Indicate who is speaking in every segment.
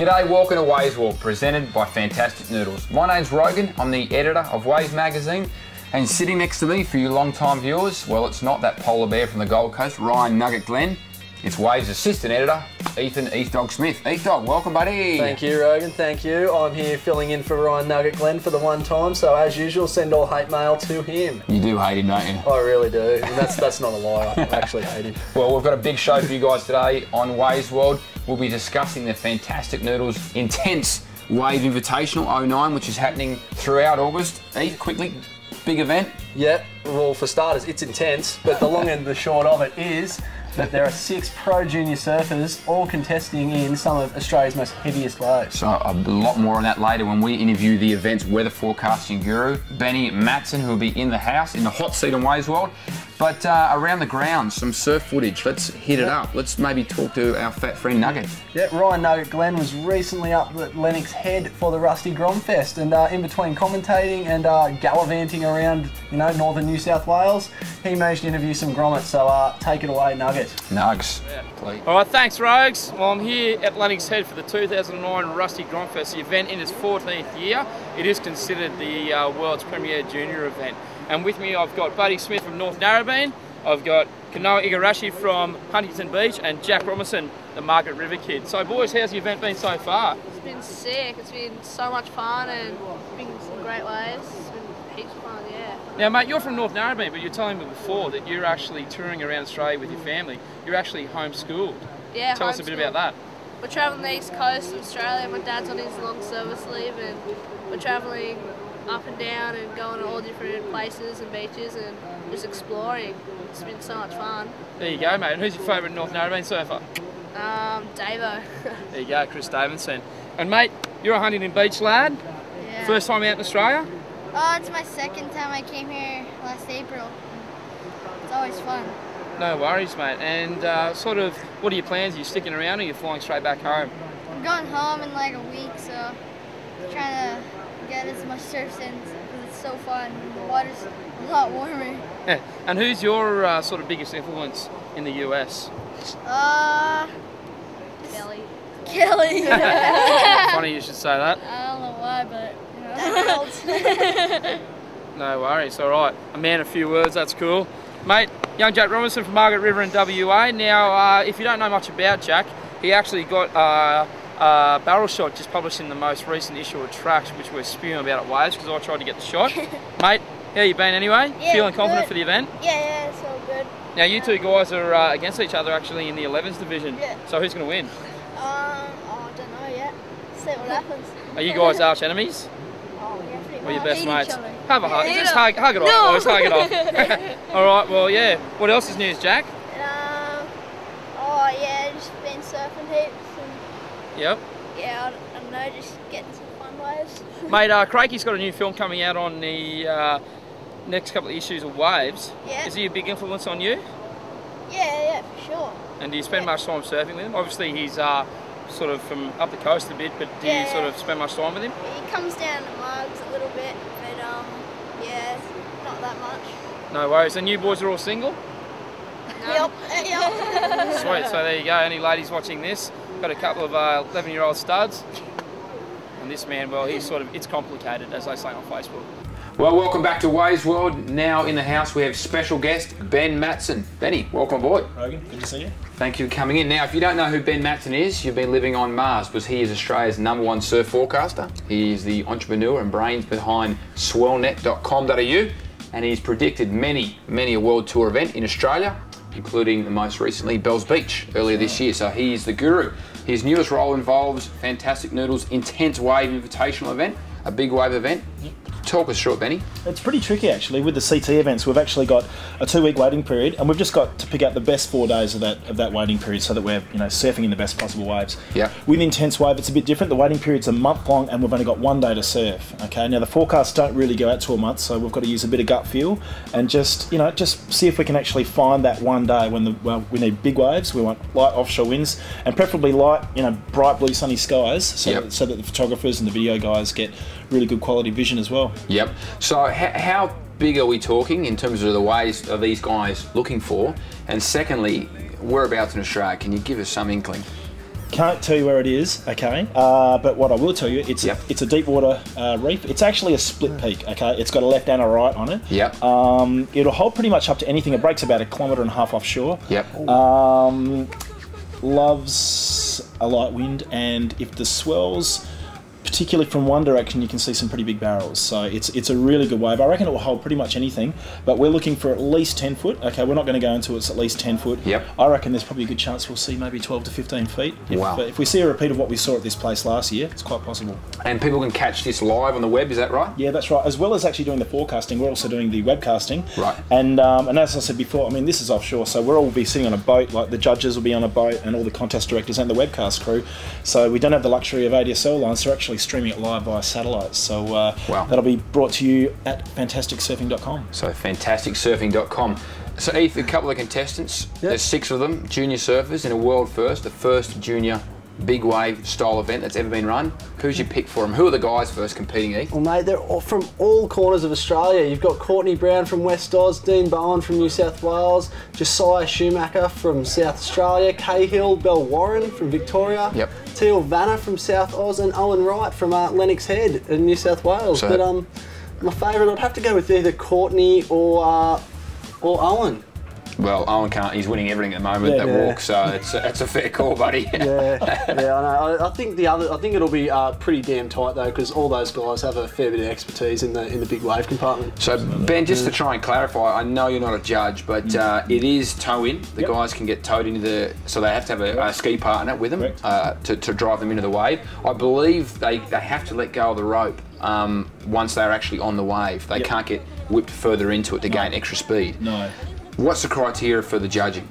Speaker 1: G'day, welcome to Waves Walk, presented by Fantastic Noodles. My name's Rogan, I'm the editor of Waves Magazine, and sitting next to me for you long-time viewers, well, it's not that polar bear from the Gold Coast, Ryan Nugget Glenn. It's Waves assistant editor, Ethan Dog Smith. Dog, welcome, buddy.
Speaker 2: Thank you, Rogan, thank you. I'm here filling in for Ryan Nugget Glenn for the one time, so as usual, send all hate mail to him.
Speaker 1: You do hate him, don't you?
Speaker 2: I really do, and that's not a lie, I actually hate him.
Speaker 1: Well, we've got a big show for you guys today on Waves World. We'll be discussing the Fantastic Noodles Intense Wave Invitational 09, which is happening throughout August. Quickly, big event.
Speaker 2: Yeah, well, for starters, it's intense, but the long and the short of it is that there are 6 pro junior surfers all contesting in some of Australia's most heaviest waves.
Speaker 1: So a lot more on that later when we interview the event's weather forecasting guru, Ben Matson, who will be in the house, in the hot seat on Waves World. But around the grounds, some surf footage. Let's hit it up. Let's maybe talk to our fat friend Nugget.
Speaker 2: Yeah, Ryan Nugget Glenn was recently up at Lennox Head for the Rusty Grom Fest, and in between commentating and gallivanting around, northern New South Wales, he managed to interview some grommets. So take it away, Nugget.
Speaker 1: Nugs, please.
Speaker 3: All right, thanks, Rogues. Well, I'm here at Lennox Head for the 2009 Rusty Grom Fest, the event in its 14th year. It is considered the world's premier junior event. And with me, I've got Buddy Smith from North Narrabeen, I've got Kanoa Igarashi from Huntington Beach, and Jack Robinson, the Margaret River kid. So, boys, how's the event been so far?
Speaker 4: It's been sick. It's been so much fun and been some great waves. It's been heaps of fun, yeah.
Speaker 3: Now, mate, you're from North Narrabeen, but you're telling me before that you're actually touring around Australia with your family. You're actually homeschooled.
Speaker 4: Yeah,
Speaker 3: Tell us a bit about that.
Speaker 4: We're travelling the east coast of Australia. My dad's on his long service leave, and we're travelling up and down and going to all different places and beaches and just exploring. It's been so much fun.
Speaker 3: There you go, mate. And who's your favourite North Narrabeen surfer?
Speaker 4: Davo.
Speaker 3: There you go, Chris Davidson. And mate, you're a Huntington Beach lad.
Speaker 4: Yeah.
Speaker 3: First time out in Australia?
Speaker 5: Oh, it's my second time. I came here last April. It's always fun.
Speaker 3: No worries, mate. And what are your plans? Are you sticking around or are you flying straight back home?
Speaker 5: I'm going home in like a week, so I'm trying to get as much surf in because it's so fun. The water's a lot warmer.
Speaker 3: Yeah. And who's your sort of biggest influence in the US?
Speaker 5: Kelly.
Speaker 3: Funny you should say that.
Speaker 5: I don't know why, but
Speaker 3: No worries, all right. A man, a few words, that's cool. Mate, young Jack Robinson from Margaret River in WA. Now, if you don't know much about Jack, he actually got a barrel shot just published in the most recent issue of Tracks, which we're spewing about at Waves because I tried to get the shot. Mate, how you been anyway?
Speaker 5: Yeah,
Speaker 3: feeling confident
Speaker 5: good.
Speaker 3: for the event?
Speaker 5: Yeah, it's all good.
Speaker 3: Now, you two guys are against each other actually in the 11s division.
Speaker 5: Yeah.
Speaker 3: So who's going to win?
Speaker 5: I don't know yet. See what happens.
Speaker 3: Are you guys arch enemies?
Speaker 5: Oh, yeah, pretty
Speaker 3: Or your
Speaker 5: much.
Speaker 3: best
Speaker 5: Hate
Speaker 3: mates?
Speaker 5: each other.
Speaker 3: Have a hug.
Speaker 4: Yeah.
Speaker 3: Just hug it off, boys. Hug it off. All right. Well, yeah. What else is news, Jack?
Speaker 5: Just been surfing heaps. And,
Speaker 3: Yep.
Speaker 5: yeah, I don't know, just getting some fun waves.
Speaker 3: Mate, Craigie's got a new film coming out on the next couple of issues of Waves.
Speaker 5: Yeah.
Speaker 3: Is he a big influence on you?
Speaker 5: Yeah, for sure.
Speaker 3: And do you spend much time surfing with him? Obviously, he's sort of from up the coast a bit, but do you
Speaker 5: Yeah.
Speaker 3: sort of spend much time with him?
Speaker 5: He comes down to Mugs a little bit, but yeah, not that much.
Speaker 3: No worries. And you boys are all single?
Speaker 5: Yep.
Speaker 3: Sweet. So there you go. Any ladies watching this? Got a couple of 11-year-old studs. And this man, well, it's complicated, as they say on Facebook.
Speaker 1: Well, welcome back to Waves World. Now in the house we have special guest Ben Matson. Benny, welcome aboard.
Speaker 6: Rogan, good to see you.
Speaker 1: Thank you for coming in. Now, if you don't know who Ben Matson is, you've been living on Mars, because he is Australia's #1 surf forecaster. He is the entrepreneur and brains behind swellnet.com.au, and he's predicted many a world tour event in Australia, including most recently Bells Beach earlier this year. So he's the guru. His newest role involves Fantastic Noodles Intense Wave Invitational event, a big wave event. Talk us through it, Benny.
Speaker 6: It's pretty tricky actually. With the CT events, we've actually got a 2-week waiting period, and we've just got to pick out the best 4 days of that waiting period, so that we're surfing in the best possible waves.
Speaker 1: Yeah.
Speaker 6: With Intense Wave, it's a bit different. The waiting period's a month long, and we've only got 1 day to surf. Okay. Now the forecasts don't really go out to a month, so we've got to use a bit of gut feel and just see if we can actually find that 1 day when we need big waves. We want light offshore winds, and preferably light, bright blue sunny skies, so that the photographers and the video guys get really good quality vision as well.
Speaker 1: Yep. So how big are we talking in terms of the waves are these guys looking for? And secondly, whereabouts in Australia? Can you give us some inkling?
Speaker 6: Can't tell you where it is, okay? But what I will tell you, it's a deep water reef. It's actually a split peak, okay? It's got a left and a right on it.
Speaker 1: Yep.
Speaker 6: It'll hold pretty much up to anything. It breaks about 1.5 kilometres offshore.
Speaker 1: Yep.
Speaker 6: Loves a light wind, and if the swells, particularly from one direction, you can see some pretty big barrels. So it's a really good wave. I reckon it will hold pretty much anything, but we're looking for at least 10 foot. Okay, we're not going to go until it's at least 10 foot.
Speaker 1: Yep.
Speaker 6: I reckon there's probably a good chance we'll see maybe 12 to 15 feet.
Speaker 1: Wow.
Speaker 6: If we see a repeat of what we saw at this place last year, it's quite possible.
Speaker 1: And people can catch this live on the web, is that right?
Speaker 6: Yeah, that's right. As well as actually doing the forecasting, we're also doing the webcasting.
Speaker 1: Right.
Speaker 6: And as I said before, I mean, this is offshore, so we'll all be sitting on a boat, like the judges will be on a boat and all the contest directors and the webcast crew. So we don't have the luxury of ADSL lines, so we're actually streaming it live via satellite. So that'll be brought to you at fantasticsurfing.com.
Speaker 1: So fantasticsurfing.com. So Heath, a couple of contestants, there's 6 of them, junior surfers in a world first, the first junior big wave style event that's ever been run. Who's your pick for them? Who are the guys first competing, Heath?
Speaker 2: Well, mate, they're all from all corners of Australia. You've got Courtney Brown from West Oz, Dean Bowen from New South Wales, Josiah Schumacher from South Australia, Cahill Bell Warren from Victoria, Teal Vanna from South Oz, and Owen Wright from Lennox Head in New South Wales.
Speaker 1: So,
Speaker 2: but my favourite, I'd have to go with either Courtney or Owen.
Speaker 1: Well, Owen can't. He's winning everything at the moment. That walk, so it's a fair call, buddy.
Speaker 2: Yeah, I know. I think it'll be pretty damn tight though, because all those guys have a fair bit of expertise in the big wave compartment.
Speaker 1: So Ben, just to try and clarify, I know you're not a judge, but it is tow in. The guys can get towed into so they have to have a ski partner with them to drive them into the wave. I believe they have to let go of the rope once they're actually on the wave. They can't get whipped further into it to gain extra speed.
Speaker 6: No.
Speaker 1: What's the criteria for the judging?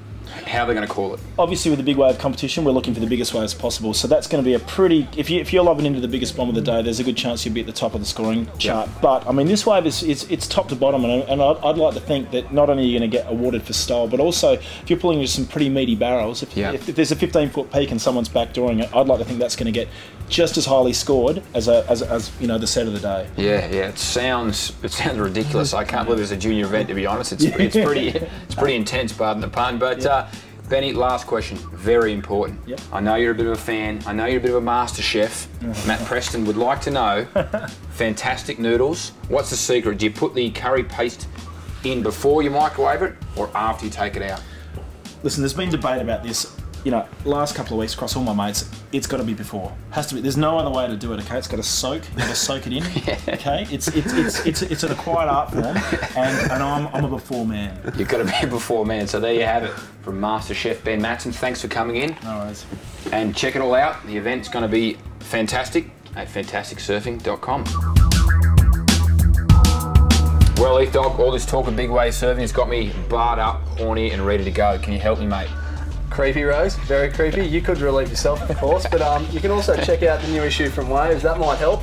Speaker 1: How are they going to call it?
Speaker 6: Obviously, with the big wave competition, we're looking for the biggest waves possible. So that's going to be a pretty. If you're lobbing into the biggest bomb of the day, there's a good chance you'll be at the top of the scoring chart. But I mean, this wave it's top to bottom, and I'd like to think that not only are you going to get awarded for style, but also if you're pulling into some pretty meaty barrels. If there's a 15-foot peak and someone's backdooring it, I'd like to think that's going to get just as highly scored as you know, the set of the day.
Speaker 1: Yeah. It sounds ridiculous. I can't believe there's a junior event, to be honest. It's pretty intense, pardon the pun. But Benny, last question, very important. I know you're a bit of a fan. I know you're a bit of a master chef. Matt Preston would like to know, fantastic noodles. What's the secret? Do you put the curry paste in before you microwave it or after you take it out?
Speaker 6: Listen, there's been debate about this. You know, last couple of weeks across all my mates, it's got to be before. Has to be. There's no other way to do it. Okay, it's got to soak. You got to soak it in. Okay, it's an acquired art form, and I'm a before man.
Speaker 1: You've got to be a before man. So there you have it from Master Chef Ben Matson. Thanks for coming in.
Speaker 6: No worries.
Speaker 1: And check it all out. The event's going to be fantastic at fantasticsurfing.com. Well, Heath Dog, all this talk of big wave surfing has got me barred up, horny, and ready to go. Can you help me, mate?
Speaker 2: Creepy, Rose. Very creepy. You could relieve yourself, of course, but you can also check out the new issue from Waves. That might help.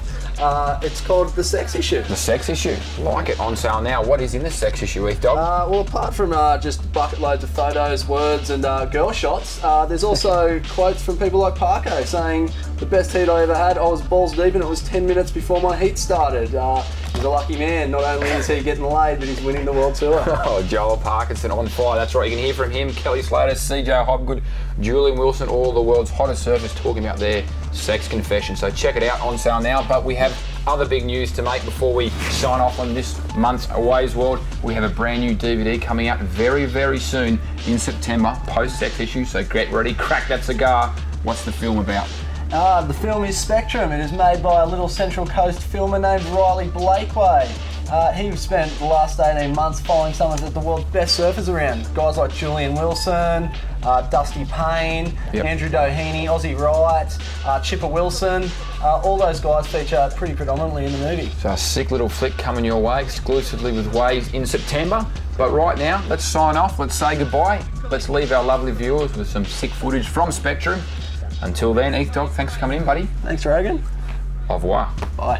Speaker 2: It's called The Sex Issue.
Speaker 1: The Sex Issue. Like it. On sale now. What is in the Sex Issue, Heath Dog?
Speaker 2: Well, apart from just bucket loads of photos, words, and girl shots, there's also quotes from people like Parko saying, the best heat I ever had, I was balls deep and it was 10 minutes before my heat started. He's a lucky man. Not only is he getting laid, but he's winning the World Tour.
Speaker 1: Oh, Joel Parkinson on fire. That's right. You can hear from him, Kelly Slater, CJ Hobgood, Julian Wilson, all the world's hottest surfers talking about their sex confession. So check it out, on sale now. But we have other big news to make before we sign off on this month's Waves World. We have a brand new DVD coming out very, very soon in September, post-Sex Issue. So get ready, crack that cigar. What's the film about?
Speaker 2: The film is Spectrum. It is made by a little Central Coast filmer named Riley Blakeway. He spent the last 18 months following some of the world's best surfers around. Guys like Julian Wilson, Dusty Payne, Andrew Doheny, Ozzy Wright, Chipper Wilson. All those guys feature pretty predominantly in the movie.
Speaker 1: So a sick little flick coming your way exclusively with Waves in September. But right now, let's sign off. Let's say goodbye. Let's leave our lovely viewers with some sick footage from Spectrum. Until then, Heath Dog, thanks for coming in, buddy.
Speaker 2: Thanks, Rogan.
Speaker 1: Au revoir.
Speaker 2: Bye.